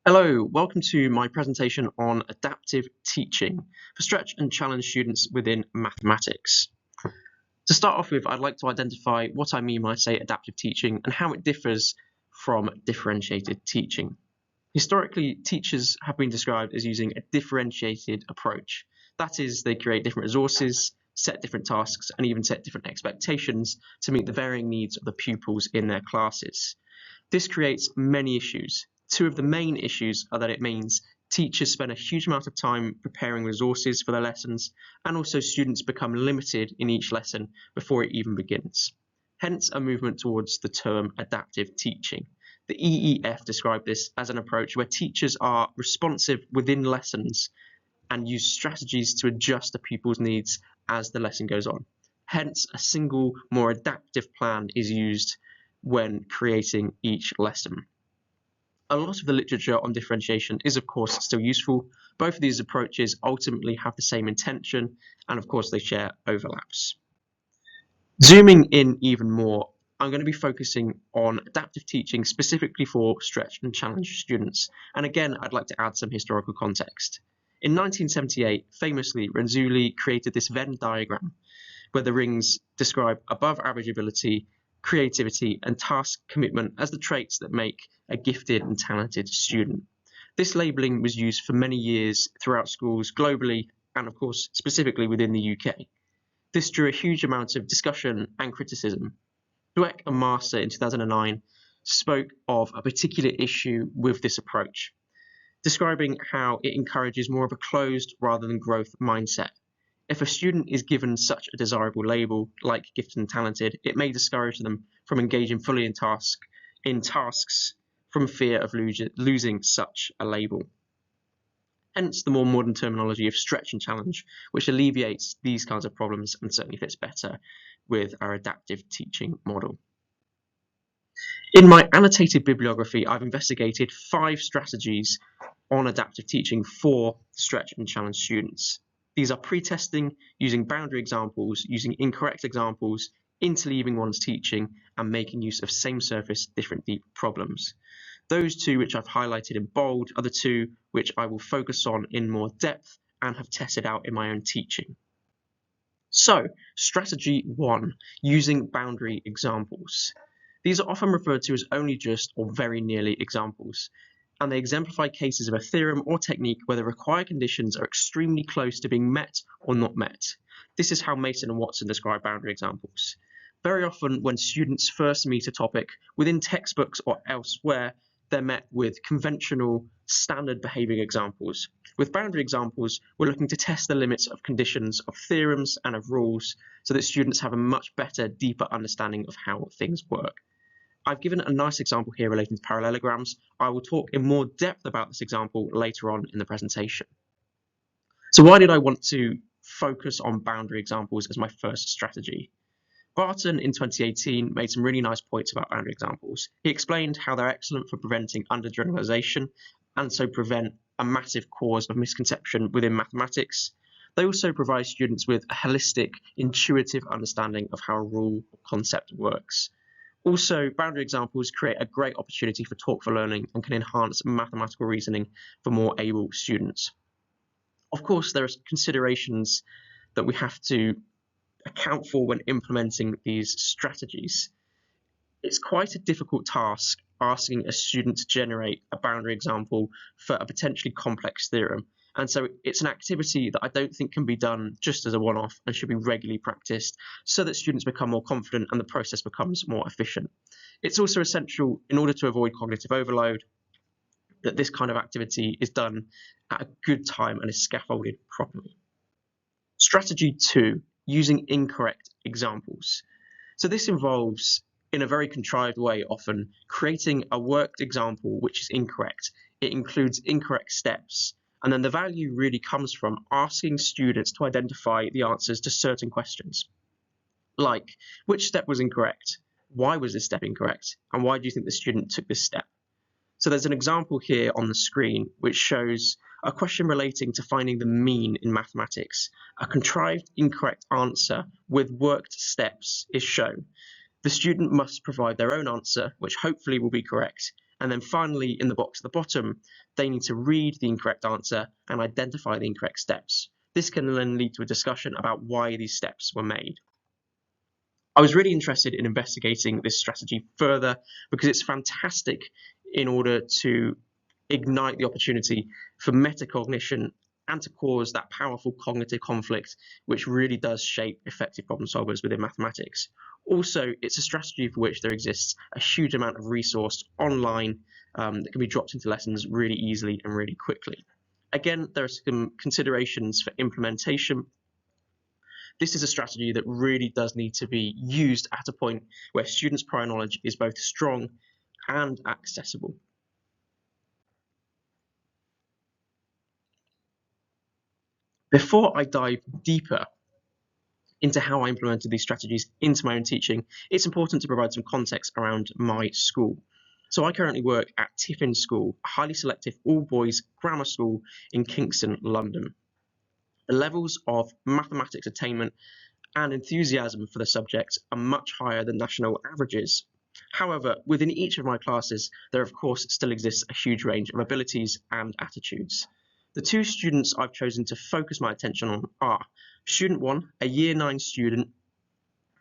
Hello, welcome to my presentation on adaptive teaching for stretch and challenge students within mathematics. To start off with, I'd like to identify what I mean when I say adaptive teaching and how it differs from differentiated teaching. Historically, teachers have been described as using a differentiated approach. That is, they create different resources, set different tasks, and even set different expectations to meet the varying needs of the pupils in their classes. This creates many issues. Two of the main issues are that it means teachers spend a huge amount of time preparing resources for their lessons, and also students become limited in each lesson before it even begins. Hence a movement towards the term adaptive teaching. The EEF described this as an approach where teachers are responsive within lessons and use strategies to adjust to pupils' needs as the lesson goes on. Hence, a single, more adaptive plan is used when creating each lesson. A lot of the literature on differentiation is, of course, still useful. Both of these approaches ultimately have the same intention, and of course, they share overlaps. Zooming in even more, I'm going to be focusing on adaptive teaching specifically for stretch and challenge students. And again, I'd like to add some historical context. In 1978, famously, Renzulli created this Venn diagram where the rings describe above average ability, creativity, and task commitment as the traits that make a gifted and talented student. This labeling was used for many years throughout schools globally and, of course, specifically within the UK. This drew a huge amount of discussion and criticism. Dweck and Master in 2009 spoke of a particular issue with this approach, describing how it encourages more of a closed rather than growth mindset. If a student is given such a desirable label, like gifted and talented, it may discourage them from engaging fully in tasks from fear of losing such a label. Hence the more modern terminology of stretch and challenge, which alleviates these kinds of problems and certainly fits better with our adaptive teaching model. In my annotated bibliography, I've investigated 5 strategies on adaptive teaching for stretch and challenge students. These are pre-testing, using boundary examples, using incorrect examples, interleaving one's teaching, and making use of same surface, different deep problems. Those 2 which I've highlighted in bold are the 2 which I will focus on in more depth and have tested out in my own teaching. So, strategy 1, using boundary examples. These are often referred to as only just or very nearly examples, and they exemplify cases of a theorem or technique where the required conditions are extremely close to being met or not met. This is how Mason and Watson describe boundary examples. Very often when students first meet a topic within textbooks or elsewhere, they're met with conventional, standard behaving examples. With boundary examples, we're looking to test the limits of conditions of theorems and of rules so that students have a much better, deeper understanding of how things work. I've given a nice example here relating to parallelograms. I will talk in more depth about this example later on in the presentation. So why did I want to focus on boundary examples as my first strategy? Barton in 2018 made some really nice points about boundary examples. He explained how they're excellent for preventing undergeneralization and so prevent a massive cause of misconception within mathematics. They also provide students with a holistic, intuitive understanding of how a rule or concept works. Also, boundary examples create a great opportunity for talk for learning and can enhance mathematical reasoning for more able students. Of course, there are considerations that we have to account for when implementing these strategies. It's quite a difficult task asking a student to generate a boundary example for a potentially complex theorem. And so it's an activity that I don't think can be done just as a one-off and should be regularly practiced so that students become more confident and the process becomes more efficient. It's also essential in order to avoid cognitive overload that this kind of activity is done at a good time and is scaffolded properly. Strategy 2, using incorrect examples. So this involves, in a very contrived way often, creating a worked example which is incorrect. It includes incorrect steps. And then the value really comes from asking students to identify the answers to certain questions. Like, which step was incorrect? Why was this step incorrect? And why do you think the student took this step? So there's an example here on the screen which shows a question relating to finding the mean in mathematics. A contrived incorrect answer with worked steps is shown. The student must provide their own answer, which hopefully will be correct, And then finally, in the box at the bottom, they need to read the incorrect answer and identify the incorrect steps. This can then lead to a discussion about why these steps were made. I was really interested in investigating this strategy further because it's fantastic in order to ignite the opportunity for metacognition and to cause that powerful cognitive conflict, which really does shape effective problem solvers within mathematics. Also, it's a strategy for which there exists a huge amount of resource online that can be dropped into lessons really easily and really quickly. Again, there are some considerations for implementation. This is a strategy that really does need to be used at a point where students' prior knowledge is both strong and accessible. Before I dive deeper into how I implemented these strategies into my own teaching, it's important to provide some context around my school. So I currently work at Tiffin School, a highly selective all-boys grammar school in Kingston, London. The levels of mathematics attainment and enthusiasm for the subject are much higher than national averages. However, within each of my classes, there of course still exists a huge range of abilities and attitudes. The two students I've chosen to focus my attention on are Student 1, a Year 9 student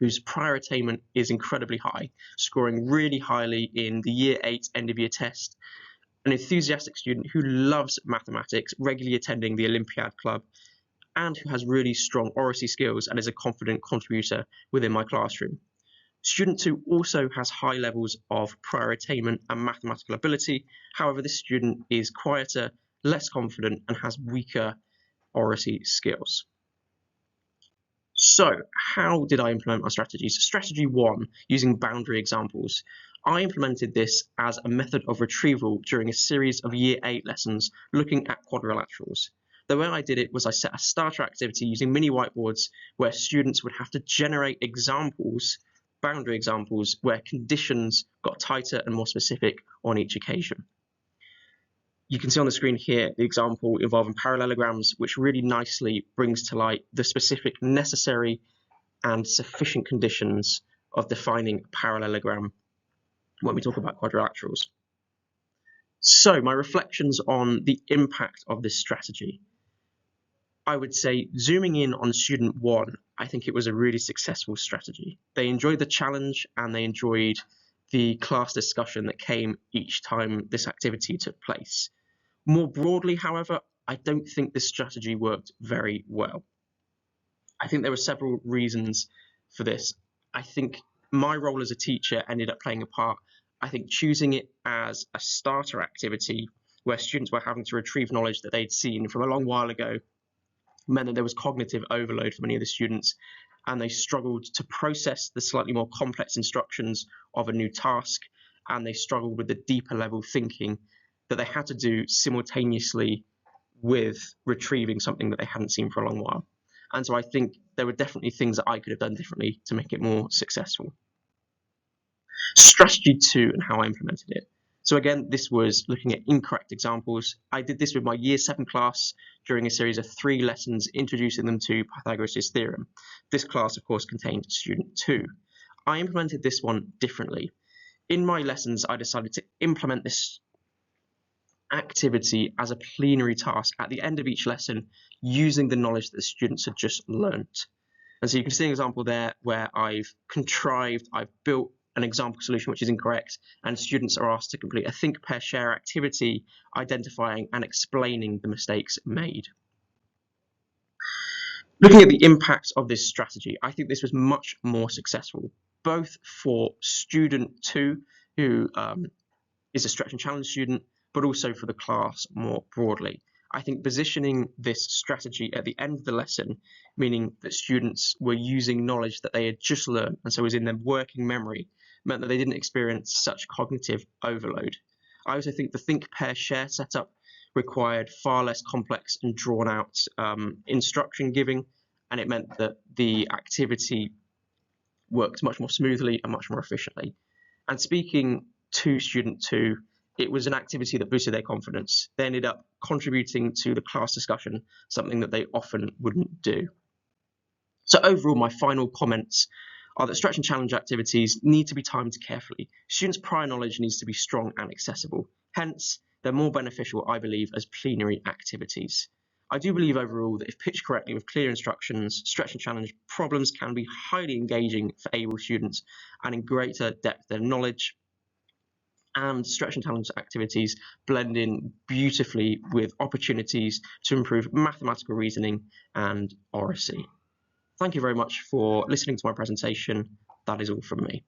whose prior attainment is incredibly high, scoring really highly in the Year 8 end of year test, an enthusiastic student who loves mathematics, regularly attending the Olympiad Club, and who has really strong oracy skills and is a confident contributor within my classroom. Student 2 also has high levels of prior attainment and mathematical ability. However, this student is quieter, less confident, and has weaker oracy skills. So, how did I implement my strategies? Strategy 1, using boundary examples. I implemented this as a method of retrieval during a series of Year 8 lessons looking at quadrilaterals. The way I did it was I set a starter activity using mini whiteboards where students would have to generate examples, boundary examples, where conditions got tighter and more specific on each occasion. You can see on the screen here the example involving parallelograms, which really nicely brings to light the specific necessary and sufficient conditions of defining a parallelogram when we talk about quadrilaterals. So, my reflections on the impact of this strategy. I would say, zooming in on student 1, I think it was a really successful strategy. They enjoyed the challenge and they enjoyed the class discussion that came each time this activity took place. More broadly, however, I don't think this strategy worked very well. I think there were several reasons for this. I think my role as a teacher ended up playing a part. I think choosing it as a starter activity where students were having to retrieve knowledge that they'd seen from a long while ago meant that there was cognitive overload for many of the students, and they struggled to process the slightly more complex instructions of a new task, and they struggled with the deeper level thinking that they had to do simultaneously with retrieving something that they hadn't seen for a long while. And so I think there were definitely things that I could have done differently to make it more successful. Strategy 2 and how I implemented it. So again, this was looking at incorrect examples. I did this with my Year 7 class during a series of 3 lessons introducing them to Pythagoras' theorem. This class, of course, contained student 2. I implemented this one differently. In my lessons, I decided to implement this activity as a plenary task at the end of each lesson using the knowledge that the students had just learnt. And so you can see an example there where I've built an example solution which is incorrect, and students are asked to complete a think, pair, share activity identifying and explaining the mistakes made. Looking at the impact of this strategy, I think this was much more successful, both for student 2, who is a stretch and challenge student, but also for the class more broadly. I think positioning this strategy at the end of the lesson, meaning that students were using knowledge that they had just learned and so was in their working memory, meant that they didn't experience such cognitive overload. I also think the think, pair, share setup required far less complex and drawn out instruction giving, and it meant that the activity worked much more smoothly and much more efficiently. And speaking to student 2, it was an activity that boosted their confidence. They ended up contributing to the class discussion, something that they often wouldn't do. So overall, my final comments are that stretch and challenge activities need to be timed carefully. Students' prior knowledge needs to be strong and accessible. Hence, they're more beneficial, I believe, as plenary activities. I do believe overall that if pitched correctly with clear instructions, stretch and challenge problems can be highly engaging for able students and in greater depth their knowledge. And stretch and challenge activities blend in beautifully with opportunities to improve mathematical reasoning and oracy. Thank you very much for listening to my presentation. That is all from me.